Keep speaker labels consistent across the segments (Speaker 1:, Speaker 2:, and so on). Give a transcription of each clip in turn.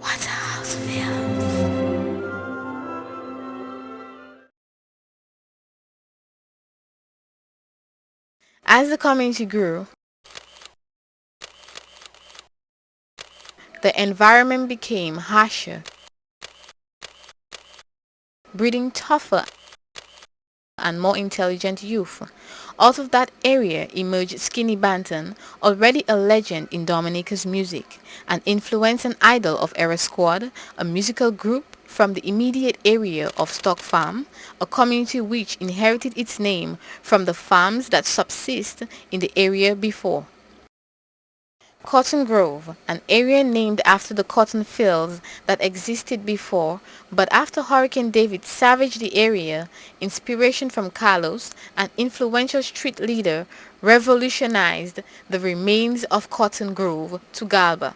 Speaker 1: Waterhouse Films. As the community grew, the environment became harsher, breeding tougher and more intelligent youth. Out of that area emerged Skinny Banton, already a legend in Dominic'S music, an influence and idol of Era Squad, a musical group from the immediate area of Stock Farm, a community which inherited its name from the farms that subsist in the area before. Cotton Grove, an area named after the cotton fields that existed before, but after Hurricane David savaged the area, inspiration from Carlos, an influential street leader, revolutionized the remains of Cotton Grove to Galba,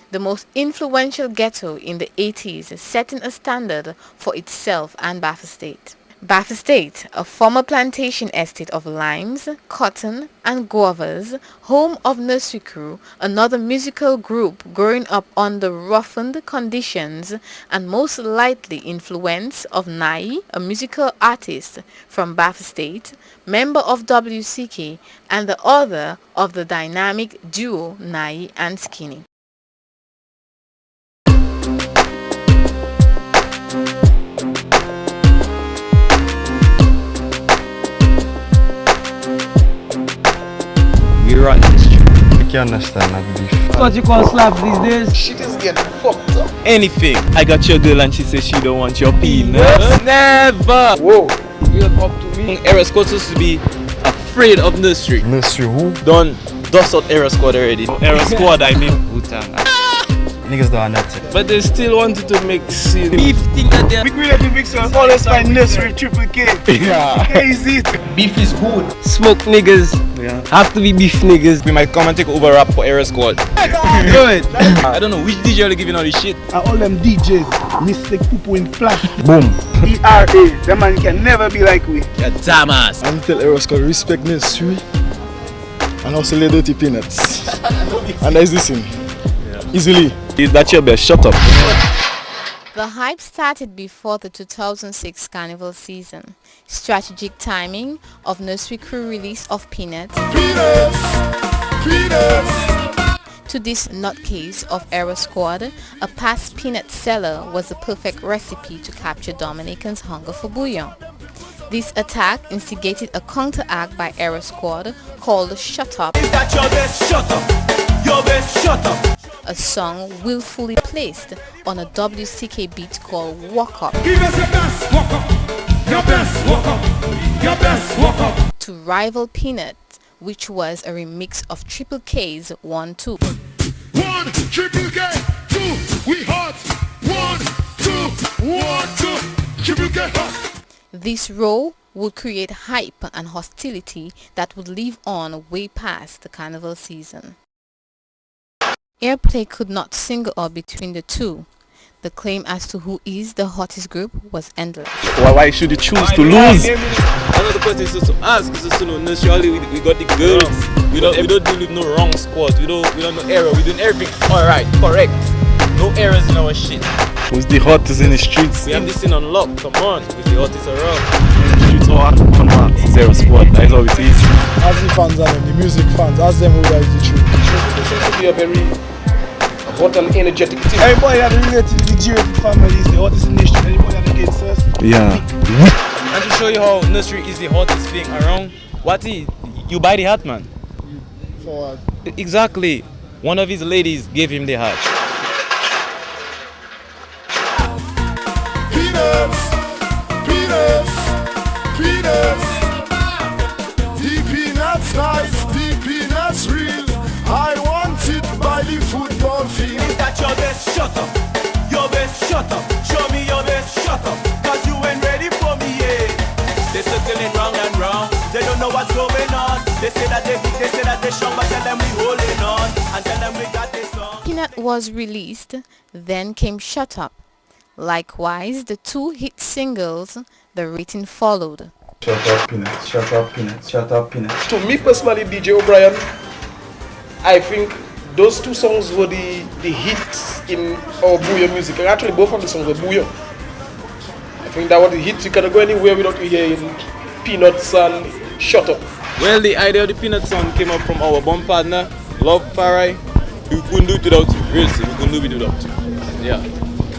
Speaker 1: the most influential ghetto in the 80s, setting a standard for itself and Bath State. Bath Estate, a former plantation estate of limes, cotton, and guavas, home of Nursery Crew, another musical group growing up under roughened conditions and most lightly influence of Nai, a musical artist from Bath Estate, member of WCK, and the author of the dynamic duo Nai and Skinny.
Speaker 2: We run this street. I can understand that beef.
Speaker 3: What you call slap these days?
Speaker 4: Shit is getting fucked up.
Speaker 2: Anything. I got your girl and she says she don't want your peanuts. Never.
Speaker 4: Whoa. You look up to me.
Speaker 2: Era Squad supposed to be afraid of Nursery.
Speaker 4: Nursery who?
Speaker 2: Done dust out Era Squad already. Era Squad I mean.
Speaker 4: Niggas don't know that.
Speaker 2: But they still wanted to make scene.
Speaker 3: Beef thing that they
Speaker 5: We create the mixers, always find Nursery Triple K.
Speaker 4: Yeah.
Speaker 5: Crazy.
Speaker 4: Beef is good.
Speaker 3: smoke niggas.
Speaker 2: Yeah.
Speaker 3: Have to be beef niggas.
Speaker 2: We might come and take over rap for Era Squad.
Speaker 3: Good.
Speaker 2: I don't know which DJ are giving all this shit.
Speaker 5: And all them DJs, mistake people in plastic.
Speaker 4: Boom.
Speaker 5: ERA, that man can never be like we.
Speaker 2: Yeah, dumbass.
Speaker 6: And tell Era Squad respect Nursery and also lay dirty peanuts. And that's this thing. Easily.
Speaker 2: That's your best. Shut up.
Speaker 1: The hype started before the 2006 carnival season. Strategic timing of Nursery Crew release of Peanuts. To this nutcase of Era Squad, a past peanut seller was the perfect recipe to capture Dominicans' hunger for bouillon. This attack instigated a counteract by Era Squad called Shut Up.
Speaker 7: Is that your best? Shut up. Your best. Shut up.
Speaker 1: A song willfully placed on a WCK beat called Walk Up.
Speaker 7: Give us your best. Walk up. Your best. Walk up. Your best. Walk up.
Speaker 1: To rival Peanut, which was a remix of Triple K's 1-2.
Speaker 7: 1, Triple K. 2, we hot. 1, 2, 1, 2, Triple K hot.
Speaker 1: This row would create hype and hostility that would live on way past the carnival season. Airplay could not single out between the two. The claim as to who is the hottest group was endless.
Speaker 2: Why should you choose to lose? Another question is just to ask, is just to know Nursery, we got the girls. We don't deal with no wrong squad. We don't know error. We doing everything alright, correct. No errors in our shit.
Speaker 6: Who's the hottest in the streets?
Speaker 2: We have this thing on lock, come on. Who's the hottest around?
Speaker 6: Streets are hot. Come on. It's Era Squad. That is how it is.
Speaker 5: As the fans and the music fans, ask them who that is the truth.
Speaker 4: It seems to be a very hot and energetic team.
Speaker 5: Everybody that related to the G-rated family is the hottest in the street. Anybody that against us?
Speaker 6: Yeah.
Speaker 2: And to show you how Nursery is the hottest thing around, what is you buy the hat, man?
Speaker 5: For what?
Speaker 2: Exactly. One of his ladies gave him the hat.
Speaker 7: Peanuts. Peanuts. Peanuts. The peanuts nice. The peanuts real. I want it by the football field. Is that your best? Shut up. Your best? Shut up. Show me your best. Shut up. Cause you ain't ready for me, yeah. They circling round and round. They don't know what's going on. They say that they strong, but tell them we holding on. And tell them we got this song.
Speaker 1: Peanut was released, then came Shut Up. Likewise, the two hit singles, the rating followed.
Speaker 4: Shut up, peanuts. Shut up, peanuts. Shut up, peanuts.
Speaker 5: To me personally, DJ O'Brien, I think
Speaker 4: those two songs were the hits in our Booyah music. And actually, both of the songs were Booyah. I think that was the hits. You cannot go anywhere without hearing Peanuts and Shut Up.
Speaker 2: Well, the idea of the Peanuts song came up from our bum partner, Love Farai. We couldn't do it without you, really. We couldn't do it without you. Yeah.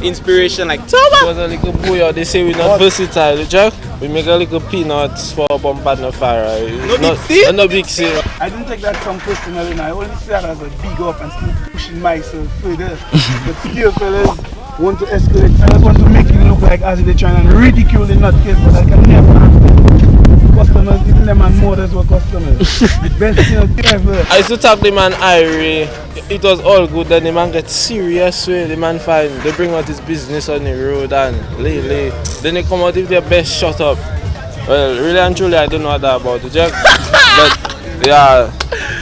Speaker 2: Inspiration like
Speaker 3: It was a little Booyah. They say we're not versatile, Jack. We make a little Peanuts for our bum partner Farai. No big deal.
Speaker 5: I didn't take that song personally, and I only see that as a big up and still pushing myself further. But still, fellas, want to escalate. I just want to make it look like as if they're trying to ridicule the nutcase, but I can never have customers, even them and mothers were customers. The best thing ever.
Speaker 3: I used to talk the man Irie. It was all good. Then the man gets serious way. The man find they bring out his business on the road and lay. Then they come out with their best shut up. Well, really and truly, I don't know what that about, Jack. But yeah,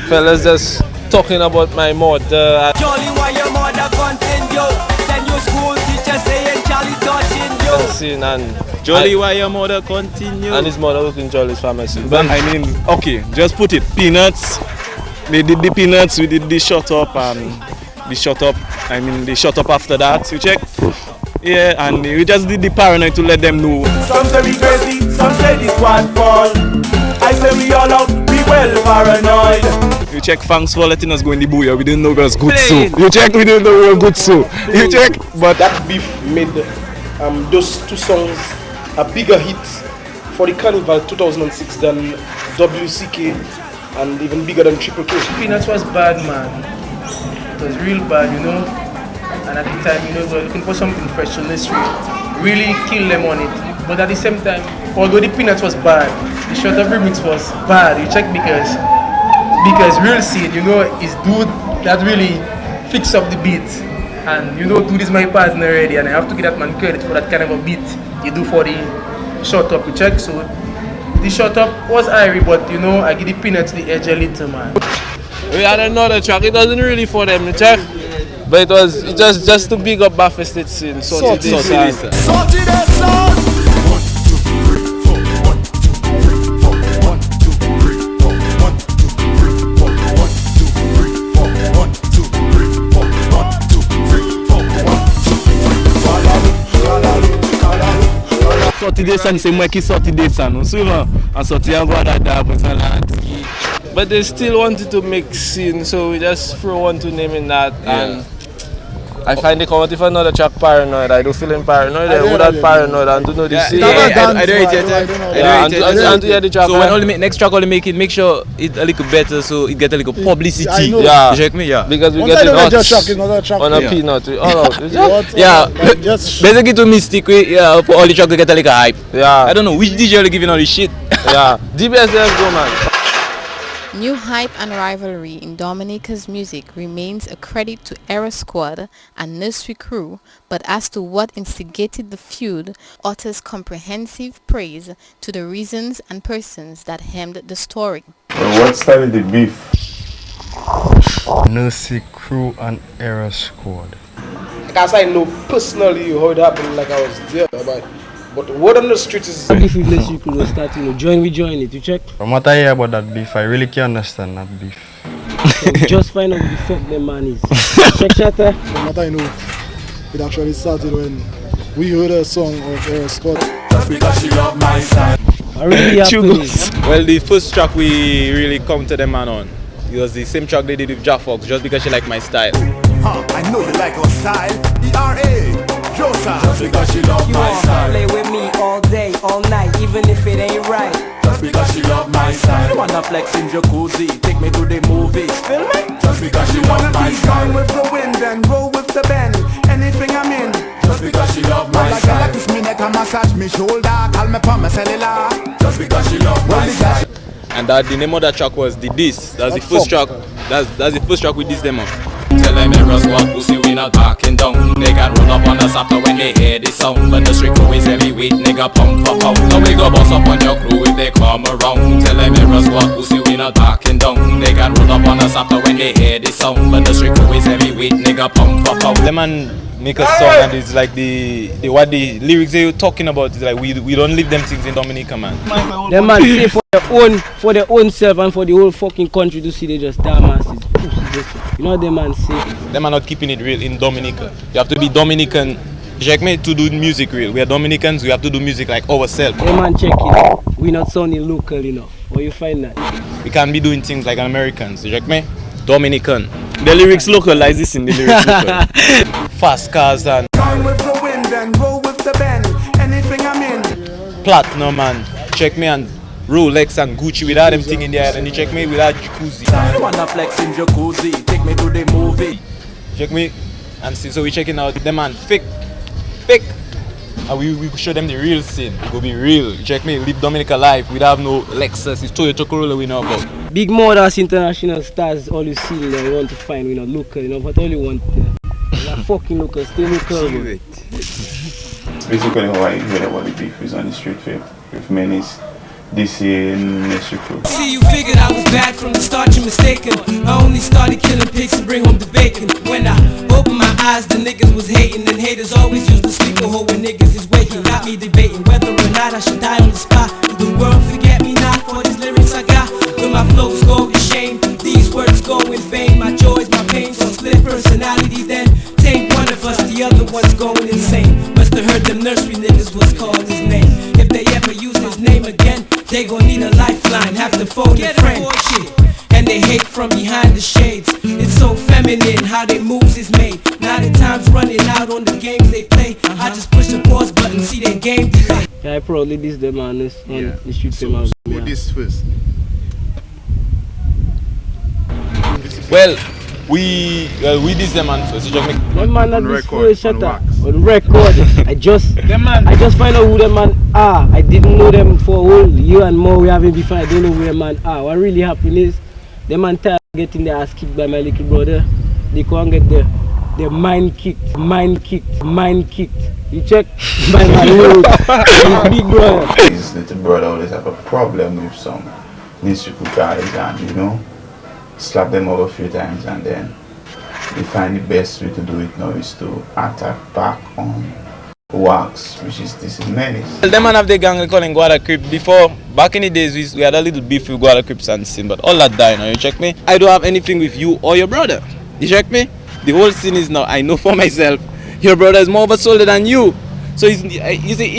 Speaker 3: fellas, just talking about my mother.
Speaker 8: Jolly, why your mother continue? Send your school teacher saying Jolly touching you.
Speaker 3: And
Speaker 2: Jolly, why your mother continue?
Speaker 3: And his mother working Jolly's pharmacy.
Speaker 6: But I mean, okay, just put it. Peanuts. They did the Peanuts, we did the Shut Up and the Shut Up. I mean, the Shut Up after that. You check? Yeah, and we just did the Paranoid to let them know.
Speaker 7: Some say we crazy, some say this one fall. I say we all out, we well paranoid.
Speaker 6: You check, thanks for letting us go in the Booyah. We didn't know it was good so. You check, we didn't know we were good so. You check, but
Speaker 4: That beef made those two songs a bigger hit for the Carnival 2006 than WCK and even bigger than Triple K.
Speaker 5: Peanuts was bad, man. It was real bad, you know. And at the time, you know, we were looking for something fresh on the street. Really kill them on it. But at the same time, although the Peanuts was bad, the Shut Up remix was bad. You check because Real Seed, you know, is dude that really fix up the beat. And you know, dude is my partner already, and I have to give that man credit for that kind of a beat you do for the Shut Up. You check, so the Shut Up was irie, but you know, I give the Peanuts the edge a little, man.
Speaker 3: We had another track. It wasn't really for them, you check. But it was just to big up Baffin State scene.
Speaker 7: Sorted that sound. 1, 2, 3, 4. 1, 2, 3, 4. 1, 2, 3, 4. 1, 2, 3, 4. 1, 2, 3, 4. 1, 2, 3, 4.
Speaker 6: sorti desan, c'est moi qui sorti desan. Souvent, en sorti en voie d'adab,
Speaker 3: but they still wanted to make scene, so we just throw one to name in that. And I find they come out with another track, Paranoid. I do feeling paranoid. I would have paranoid and to know the scene.
Speaker 2: I don't rate it.
Speaker 3: And to hear the track.
Speaker 2: So when only next track only make it, make sure it a little better, so it get a little publicity.
Speaker 3: Yeah,
Speaker 2: you check me, yeah.
Speaker 3: because we
Speaker 6: Once
Speaker 3: get
Speaker 6: I
Speaker 3: the
Speaker 6: don't
Speaker 3: nuts
Speaker 6: track, another track.
Speaker 3: on a peanut. All out.
Speaker 2: Yeah,
Speaker 6: Just
Speaker 2: basically to mystic, yeah, for all the track to get a little hype.
Speaker 3: Yeah,
Speaker 2: I don't know which DJ are giving all this shit.
Speaker 3: yeah. DBS, let's go, man.
Speaker 1: New hype and rivalry in Dominica's music remains a credit to Era Squad and Nursery crew, but as to what instigated the feud, utters comprehensive praise to the reasons and persons that hemmed the story.
Speaker 9: What started the beef?
Speaker 10: Nursery crew and Era Squad.
Speaker 4: Because I know personally how it happened, like I was there, but the word on the street is...
Speaker 3: If we let you could start, join it, you check?
Speaker 10: From what I hear about that beef, I really can't understand that beef.
Speaker 3: So just find out who the fuck the man is. Check shatter.
Speaker 6: from what I know, it actually started when we heard a song of Era Scott.
Speaker 7: Just because she love my side.
Speaker 3: I really happy.
Speaker 2: Well, the first track we really come to the man on, it was the same track they did with Jack Fox, just because she liked my style.
Speaker 7: I know you like our style. ERA. Just because she love my style.
Speaker 8: Play with me all day, all night, even if it ain't right.
Speaker 7: Just because she love my style.
Speaker 8: You wanna flex in jacuzzi, take me to the movies, feel me?
Speaker 7: Just because she love my style. With the wind and roll with the bend. Anything I'm in. Just because she love my style. Like kiss me neck and massage me shoulder. Call me on my cellular. Just because she love my style.
Speaker 2: And that the name of that track was The Diss. That's the first track. That's the first track we dissed them on.
Speaker 8: Tell them Era Squad pussy, we not backing down. They can run up on us after when they hear the sound. But the street crew is heavyweight, nigga pump for pound. Now we go boss up on your crew if they come around. Tell them Era Squad pussy, we not backing down. They can run up on us after when they hear the sound. But the street crew is heavyweight, nigga pump for pound.
Speaker 2: The man make a song and it's like the what the lyrics they were talking about is like we don't leave them things in Dominica, man.
Speaker 3: Them man say for their own self and for the whole fucking country to see they just dumbasses.
Speaker 5: You know them man say.
Speaker 2: Them are not keeping it real in Dominica. You have to be Dominican, you check me, to do music real. We are Dominicans, we have to do music like ourselves.
Speaker 5: Hey man, check it. We not sounding local enough. Where you find that?
Speaker 2: We can't be doing things like Americans, you check me? Dominican.
Speaker 6: The lyrics localize this in the lyrics local.
Speaker 2: Fast cars and
Speaker 7: Gone with the wind and roll with the band. Anything I'm in.
Speaker 2: platinum man. Check me and Rolex and Gucci without them thing in there, and you check me without jacuzzi.
Speaker 11: I wanna flex in jacuzzi, take me to the movie.
Speaker 2: Check me and see, so we checking out them man fake. And we show them the real scene. It will be real. You check me, live Dominica life. We don't have no Lexus, it's Toyota Corolla we know about.
Speaker 5: Big models, international stars, all you see there, you want to find, we not local, you know, but all you want, fucking local, stay local.
Speaker 9: Basically how I heard about the beef is on the street with Menace, this year in Nursery Crew.
Speaker 11: See, you figured I was bad from the start, you're mistaken. I only started killing pigs to bring home the bacon. When I opened my eyes, the niggas was hating, and haters always used to sleep on when niggas is waking. Got me debating whether or not I should die on the spot. Will the world forget me not for these lyrics I got? Will my flows go to shame? These words go in vain. My joys, my pains, on split personality then. Take one of us, the other one's going insane. Must have heard them nursery niggas was calling his name. If they ever use his name again, they gon' need a lifeline, have to phone a friend. And they hate from behind the shades. It's so feminine how they moves is made. Now the time's running out on the games they play. I just push the pause button, see their game delay.
Speaker 5: Yeah, I probably diss them on this, the shoot them out.
Speaker 12: Who this first?
Speaker 2: Well, we this them man first. You check me.
Speaker 5: Them man not this first shutter. On record. I just find out who them man are. I didn't know them for a whole year and more we having before I don't know who them man are. What really happened is them man tired of getting their ass kicked by my little brother. They can't get their mind kicked. You check by my little big brother.
Speaker 9: His little brother always have a problem with some Nursery Crew guys and slap them over a few times, and then we find the best way to do it now is to attack back on Wax, which is this is Menace.
Speaker 2: Well, them man have the gang calling Guada Crip. Before, back in the days, we had a little beef with Guada Crips and Sin, but all that died now, you check me? I don't have anything with you or your brother. You check me? The whole scene is now, I know for myself, your brother is more of a soldier than you. So you see,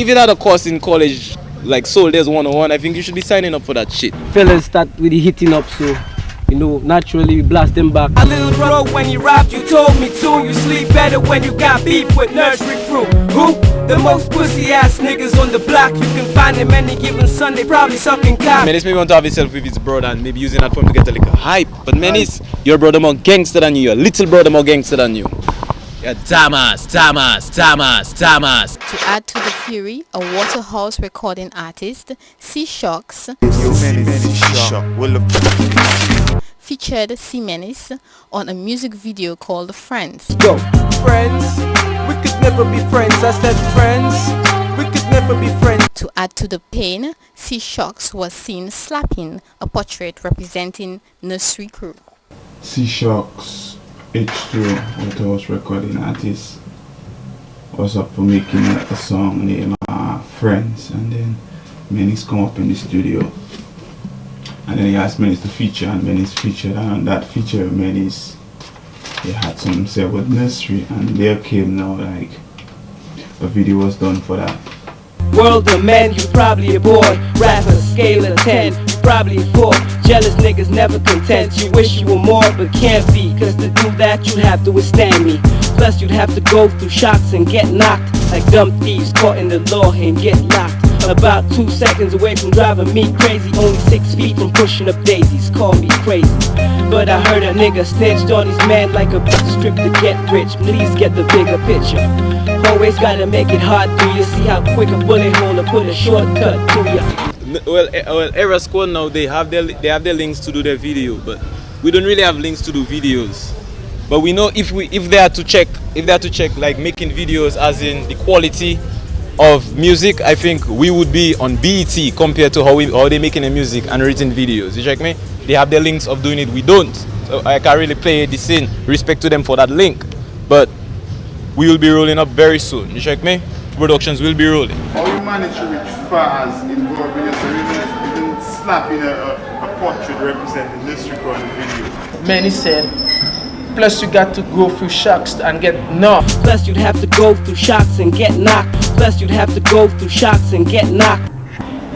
Speaker 2: if you had a course in college, like Soldiers 101, I think you should be signing up for that shit.
Speaker 5: Fellas start with the hitting up, so naturally we blast them back.
Speaker 11: A little bro, when you rapped, you told me to. You sleep better when you got beef with Nursery Crew. Who? The most pussy ass niggas on the block. You can find them any given Sunday, probably sucking cock.
Speaker 2: Menace maybe want to have himself with his brother and maybe using that for him to get a little hype. But Menace, your brother more gangster than you. Your little brother more gangster than you. Yeah, Thomas. To
Speaker 1: add to the fury, a Waterhouse recording artist, C-Shocks, featured C-Menace on a music video called Friends.
Speaker 11: Yo, friends, we could never be friends. I said friends, we could never be friends.
Speaker 1: To add to the pain, C-Shocks was seen slapping a portrait representing Nursery Crew.
Speaker 9: C-Shocks H2, Waterhouse recording artist, was up for making a song named Friends, and then Menace come up in the studio. And then he asked Menace to feature, and Menace featured, and on that feature Menace, he had something to say about Nursery, and there came now like a video was done for that.
Speaker 11: World of men, you probably a boy. Rapper, scale of 10, you probably a 4. Jealous niggas never content. You wish you were more, but can't be. Cause to do that, you'd have to withstand me. Plus, you'd have to go through shocks and get knocked like dumb thieves caught in the law and get locked. About 2 seconds away from driving me crazy. Only 6 feet from pushing up daisies. Call me crazy, but I heard a nigga snitched on his man like a strip to get rich. Please get the bigger picture. Always gotta make it hard, do you see how quick a bullet hole to put a shortcut to ya?
Speaker 2: Well, Era Squad now they have their links to do their video, but we don't really have links to do videos. But we know if they had to check like making videos as in the quality of music, I think we would be on BET compared to how they making the music and written videos. You check me? They have their links of doing it, we don't. So I can't really play the scene. Respect to them for that link. But we will be rolling up very soon. You check me? Productions will be rolling.
Speaker 12: How you manage to reach far as involved in yourself? Even slapping a portrait representing Nursery Crew in the video.
Speaker 5: Many said Plus you got to go through shocks and get knocked.
Speaker 11: Plus you'd have to go through shocks and get knocked. Plus you'd have to go through shocks and get knocked.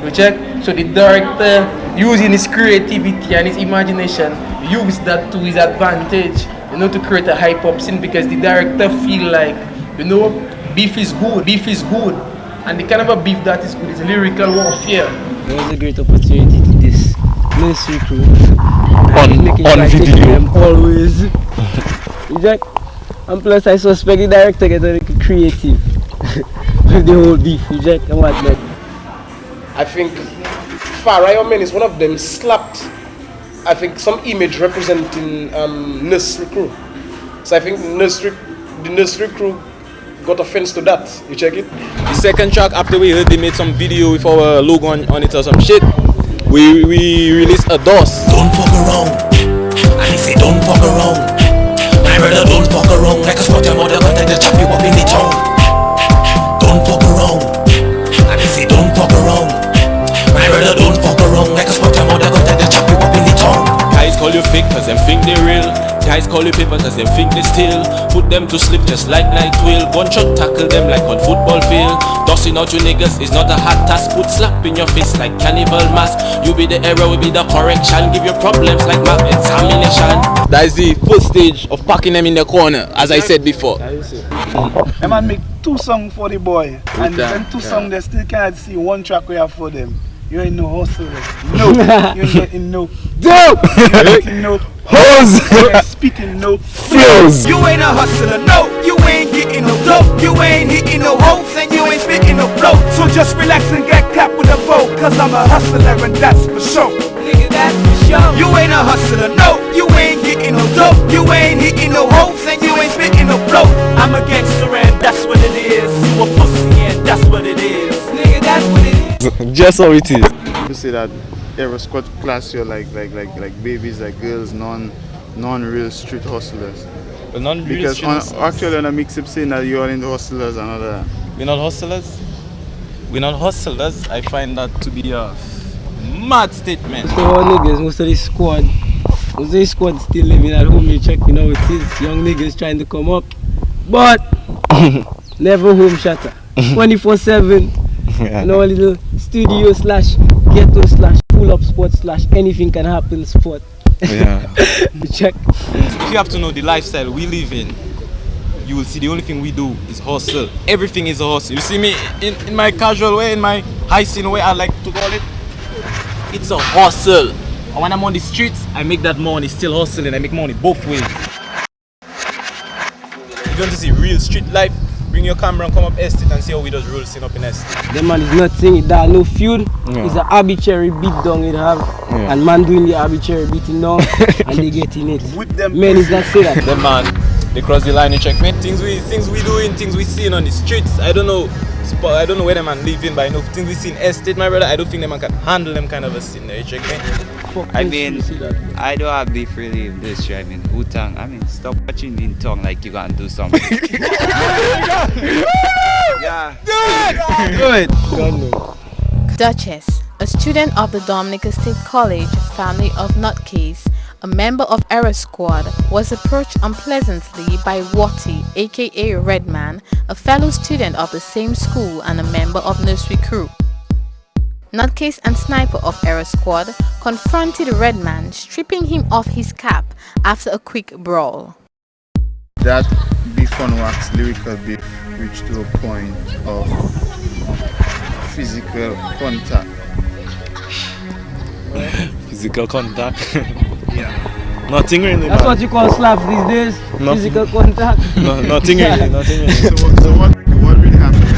Speaker 5: You check? So the director, using his creativity and his imagination, use that to his advantage, you know, to create a hype-up scene, because the director feel like, you know, beef is good, and the kind of a beef that is good is lyrical warfare.
Speaker 11: It was a great opportunity to this nursery crew.
Speaker 6: On video.
Speaker 11: Them always. Exact. And plus I suspect the director get a little creative with the whole beef, Jack, and whatnot.
Speaker 4: I think Far Right Man is one of them slapped, I think, some image representing nursery crew. So I think the nursery crew got offense to that. You check it?
Speaker 2: The second track, after we heard they made some video with our logo on it or some shit, we released a DOS.
Speaker 8: Don't fuck around. And he say don't fuck around. My brother, don't fuck around. Like a spot your mother got to chop you up in the tongue. Don't fuck around. And he say don't fuck around. My brother, don't fuck around. Like a spot your mother got to chop you up in the tongue.
Speaker 2: Guys call you fake cause them think they real. Guys call you paper cause them think they steal. Put them to sleep just like night wheel. Gunshot tackle them like on football field. Tossing out you niggas is not a hard task. Put slap in your face like cannibal mask. You be the error, we be the correction. Give you problems like map examination. That is the first stage of packing them in the corner, as I said before.
Speaker 13: I man make 2 songs for the boy, and them 2 songs they still can't see 1 track we have for them. You ain't no hustler. No, you ain't getting no dope. You ain't getting no hoes. You ain't speaking no flows.
Speaker 11: You ain't a hustler, no. You ain't getting no dope. You ain't hitting no hoes and you ain't spitting no flow. So just relax and get capped with a bow, cause I'm a hustler and that's for sure. Nigga, that's for sure. You ain't a hustler, no. You ain't getting no dope. You ain't hitting no hoes and you ain't spitting no flow. I'm a gangster and that's what it is. You a pussy and that's what it is. Nigga, that's what it is.
Speaker 6: Just how it is.
Speaker 12: You say that Era Squad class you like babies, like girls, non-real street hustlers. Because actually on a mix-up saying that you are in the hustlers and all that.
Speaker 2: We're not hustlers. We're not hustlers. I find that to be a mad statement.
Speaker 11: So niggas, most of the squad still living at home. You check, you know it is. Young niggas trying to come up, but never home shatter. 24/7. You know, a little studio / ghetto / pull up spot / anything can happen spot.
Speaker 2: Yeah.
Speaker 11: You check.
Speaker 2: If you have to know the lifestyle we live in, you will see the only thing we do is hustle. Everything is a hustle. You see me in my casual way, in my high scene way, I like to call it. It's a hustle. And when I'm on the streets, I make that money still hustling. I make money both ways. If you want to see real street life, bring your camera and come up estate and see how we just roll scene up in estate.
Speaker 11: The man is not saying it that no feud.
Speaker 2: Yeah.
Speaker 11: It's an arbitrary beat down it have.
Speaker 2: Yeah.
Speaker 11: And man doing the arbitrary beating down and they getting it.
Speaker 13: With them
Speaker 11: men is not say that.
Speaker 2: The man, they cross the line, you check me. Things we doing, things we seeing on the streets. I don't know where the man living, but I know things we see in estate, my brother. I don't think the man can handle them kind of a scene there, you check me.
Speaker 14: I mean, I don't have beef really with this. I mean, Wu-Tang, I mean, stop watching in tongue like you gonna do something. Yeah.
Speaker 11: Good.
Speaker 1: Duchess, a student of the Dominican State College, family of Nutcase, a member of Era Squad, was approached unpleasantly by Watty, aka Redman, a fellow student of the same school and a member of nursery crew. Nutcase and Sniper of Era Squad confronted Redman, stripping him off his cap after a quick brawl.
Speaker 12: That beef on wax, lyrical beef, reached to a point of physical contact.
Speaker 6: Physical contact?
Speaker 12: Yeah.
Speaker 6: Nothing really,
Speaker 11: That's
Speaker 6: man.
Speaker 11: what you call slaps these days? Physical contact?
Speaker 6: No, nothing really, nothing really.
Speaker 12: So what really happened?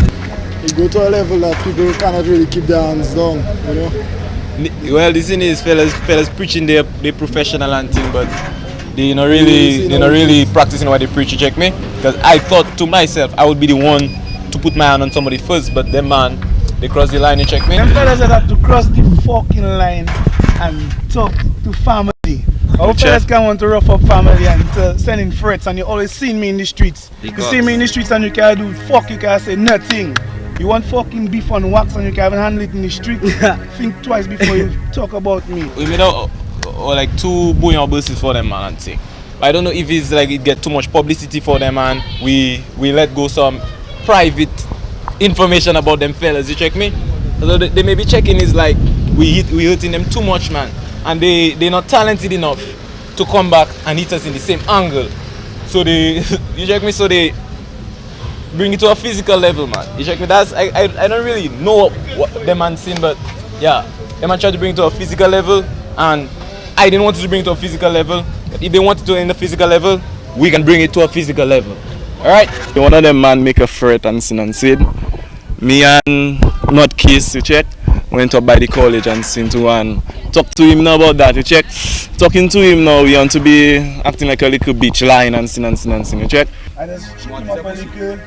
Speaker 13: You go to a level that people cannot really keep their hands down, you know?
Speaker 2: Well, the thing is, fellas preaching their professional and thing, but they're not really practicing what they preach. You check me? Because I thought to myself I would be the one to put my hand on somebody first, but them man, they cross the line. You check me?
Speaker 13: Them fellas that have to cross the fucking line and talk to family. Our fellas can want to rough up family and sending threats, and you always see me in the streets. You see me in the streets and you can't do fuck, you can't say nothing. You want fucking beef on wax and you can't even handle it in the street. Think twice before you talk about me.
Speaker 2: We made out like 2 bouillon bursts for them man and thing. I don't know if it's like it get too much publicity for them and we let go some private information about them fellas. You check me? So they may be checking is like we hurting them too much, man, and they're not talented enough to come back and hit us in the same angle. So they you check me? So they bring it to a physical level, man. You check me? That's I don't really know what them man saying, but yeah, them man try to bring it to a physical level, and I didn't want to bring it to a physical level. But if they wanted to in the physical level, we can bring it to a physical level. Alright?
Speaker 6: One of them man make a threat and sin and said, me and not Kiss, you check, went up by the college and sin to and talk to him now about that, you check. Talking to him now, we want to be acting like a little beach lion and sin, you check.
Speaker 13: I just shoot him up a little.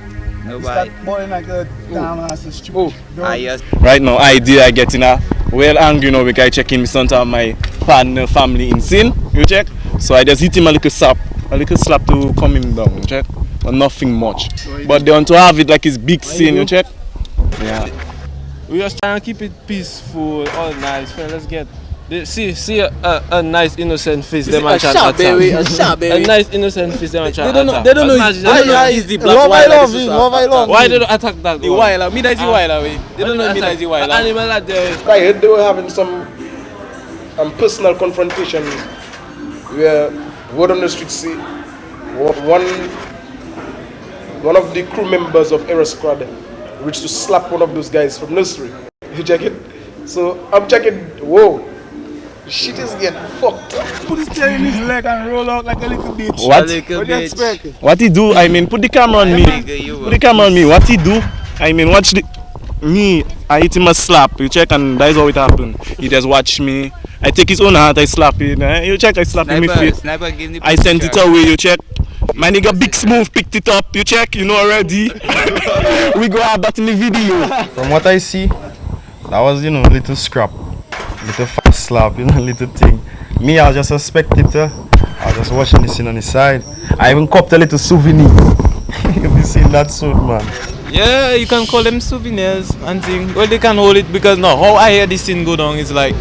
Speaker 14: Nobody.
Speaker 13: Start balling like a damn ass and stupid.
Speaker 6: Right now, I getting a well angry now because I check in with some of my partner family in sin, you check. So I just hit him a little slap to calm him down, you check. But nothing much. But they want to have it like it's big sin, you check. Yeah.
Speaker 3: We just trying to keep it peaceful, all nice. Let's get see a nice innocent face. Them a sharp baby. A nice innocent face. Them a try to attack.
Speaker 2: They don't know it's the black
Speaker 13: love I
Speaker 2: wild.
Speaker 13: love.
Speaker 3: Why they don't attack that?
Speaker 2: The wild, me that's the wild away. They don't know me that's the wild.
Speaker 3: Animal out there.
Speaker 4: I heard they were having some personal confrontations where word on the street say one of the crew members of Era Squad reached to slap one of those guys from nursery. You check it? So I'm checking, whoa, shit is getting fucked up.
Speaker 13: Put his tail in his leg and roll out like a little bitch.
Speaker 6: What?
Speaker 13: What do you expect?
Speaker 6: What he do? I mean, put the camera on me. Put the camera on me. What he do? I mean, watch me. I hit him a slap. You check, and that is how it happened. He just watch me. I take his own hand. I slap it. You check. I slap him in the face. I sent it away. You check. My nigga Big Smooth picked it up. You check. You know already. We go have that in the video.
Speaker 10: From what I see, that was, little scrap, little fast slap, little thing. Me, I was just a spectator. I was just watching this scene on the side. I even copped a little souvenir. You see that suit, man.
Speaker 2: Yeah, you can call them souvenirs and things. Well, they can hold it because now how I hear this scene go down is like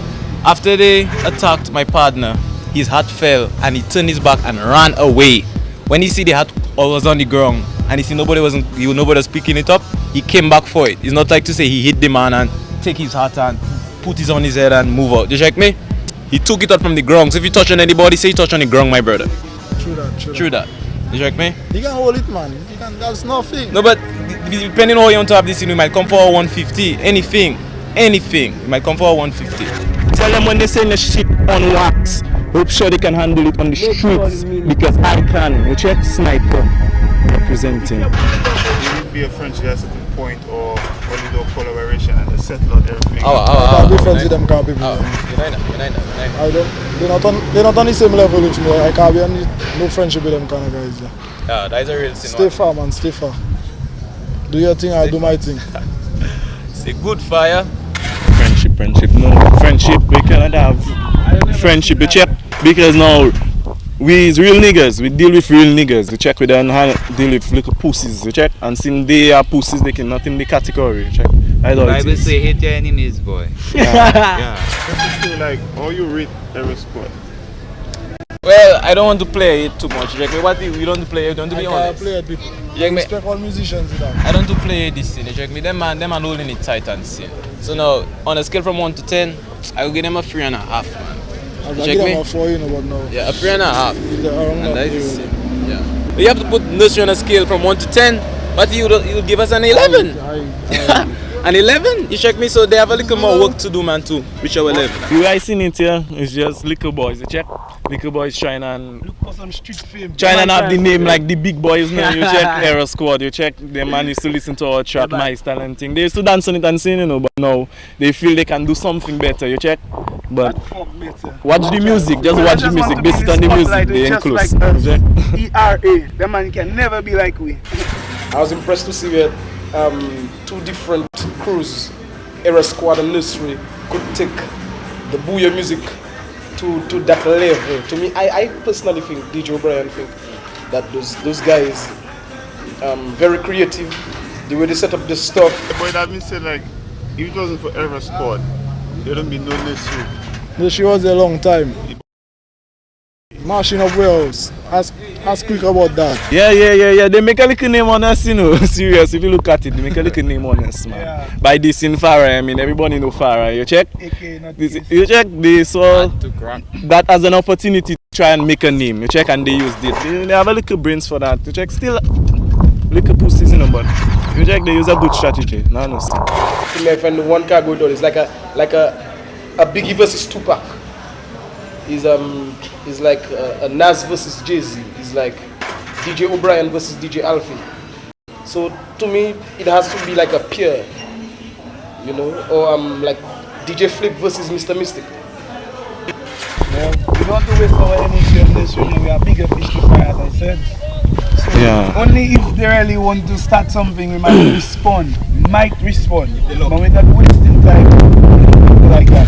Speaker 2: after they attacked my partner, his hat fell and he turned his back and ran away. When he see the hat was on the ground and he see nobody was picking it up, he came back for it. It's not like to say he hit the man and take his hat and put it on his head and move out. You check me? He took it out from the ground. So if you touch on anybody, say you touch on the ground, my brother. True that. You check me?
Speaker 13: You can hold it, man. That's nothing.
Speaker 2: No, but depending on how you want to have this in, we might come for 150. Anything. We might come for 150.
Speaker 6: Tell them when they send the shit on wax, hope sure they can handle it on the streets because I can. You check, sniper representing.
Speaker 12: It would be a friendship at a certain point or a little collaboration and they settle out everything.
Speaker 13: I can't be friends with them kind of people. They're not on the same level with me. I can't be on no friendship with them kind of guys.
Speaker 2: Yeah, that is a real thing.
Speaker 13: Stay far, man. Stay far. Do your thing, I do my thing.
Speaker 2: It's a good fire.
Speaker 6: Friendship. No, friendship. We cannot have friendship. You check because now we is real niggas. We deal with real niggas. We check with them and deal with little pussies. You check and since they are pussies, they cannot in the category. You check.
Speaker 14: The Bible say hate your enemies, boy.
Speaker 12: Yeah. Like, how you rate Era Squad?
Speaker 2: Well, I don't want to play it too much. Like, what we don't play it, don't to be honest.
Speaker 13: Play it, people.
Speaker 2: You
Speaker 13: respect all musicians.
Speaker 2: I don't to play this scene. You me? Them man holding it tight and scene. So now, on a scale from 1 to 10, I will give them a 3.5, man.
Speaker 13: I'll give them a 4, but no.
Speaker 2: Yeah, a 3.5. And that is it. Yeah. But you have to put nursery on a scale from 1 to 10, but you give us an 11. An 11? You check me, so they have a little more work to do, man, too. Which our 11.
Speaker 6: The way I seen it here is just little boys. You check? Little boys trying and have the name like the big boys now. You check Era Squad. You check the man used to listen to our trap, my style and thing. They used to dance on it and sing, but now they feel they can do something better. You check? But watch the music. Just watch the music. Based on the music, they ain't close.
Speaker 13: ERA. That man can never be like we.
Speaker 4: I was impressed to see that two different crews, Era Squad and Nursery, could take the booyah music to that level. To me, I personally think, DJ O'Brien think that those guys very creative, the way they set up this stuff.
Speaker 12: But that means that like, if it wasn't for Era Squad, there wouldn't be no Nursery.
Speaker 13: Nursery was there a long time.
Speaker 15: Mashing up warehouse. Ask quick about that.
Speaker 6: Yeah. They make a little name on us, you know. Serious, if you look at it, they make a little name on us, man.
Speaker 15: Yeah.
Speaker 6: By this in Farah, I mean, everybody know Farah. You check? You check, they saw that as an opportunity to try and make a name. You check, and they used it. They have a little brains for that. You check, still little pussies, you know, but you check, they use a good strategy. No, understand.
Speaker 4: To me, I find the one car going down. It's like a Biggie versus Tupac. Is like a Nas versus Jay-Z. It's like DJ O'Brien versus DJ Alfie. So to me, it has to be like a peer, you know, or like DJ Flip versus Mr. Mystic.
Speaker 13: Yeah, we don't have to waste our energy on this, you know, we are bigger fish to fry, as I said. So only if they really want to start something, we might respond. But we're not wasting time like that.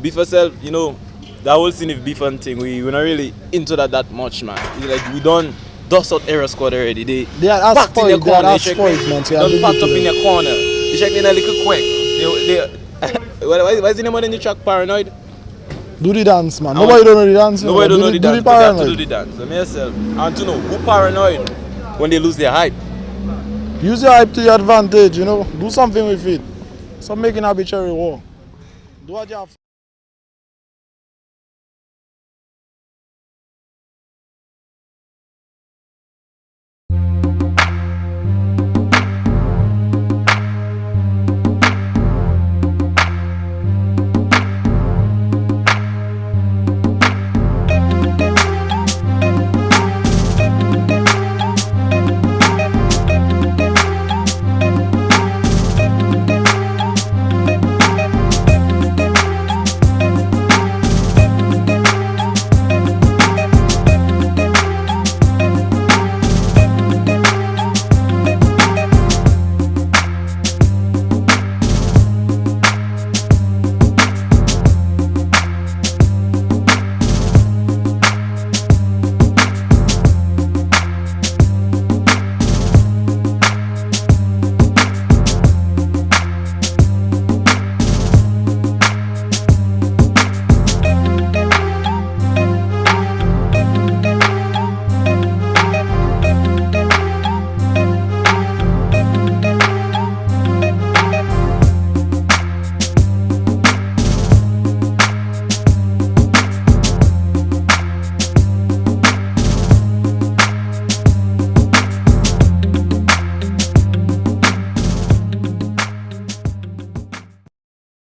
Speaker 2: Beef yourself, you know, that whole scene of beef and thing, we're not really into that much, man. It's like we done dust out Era Squad already. They
Speaker 15: are
Speaker 2: packed in your corner.
Speaker 15: man. So
Speaker 2: they packed up in your corner. They check me in a little quick. Why is the name on the track? Paranoid?
Speaker 15: Do the dance, man. Nobody don't know the dance.
Speaker 2: Nobody don't know the dance.
Speaker 15: Do the paranoid.
Speaker 2: Do the dance. I myself. And to know who paranoid when they lose their hype.
Speaker 15: Use your hype to your advantage, you know. Do something with it. Stop making arbitrary war. Do what you have.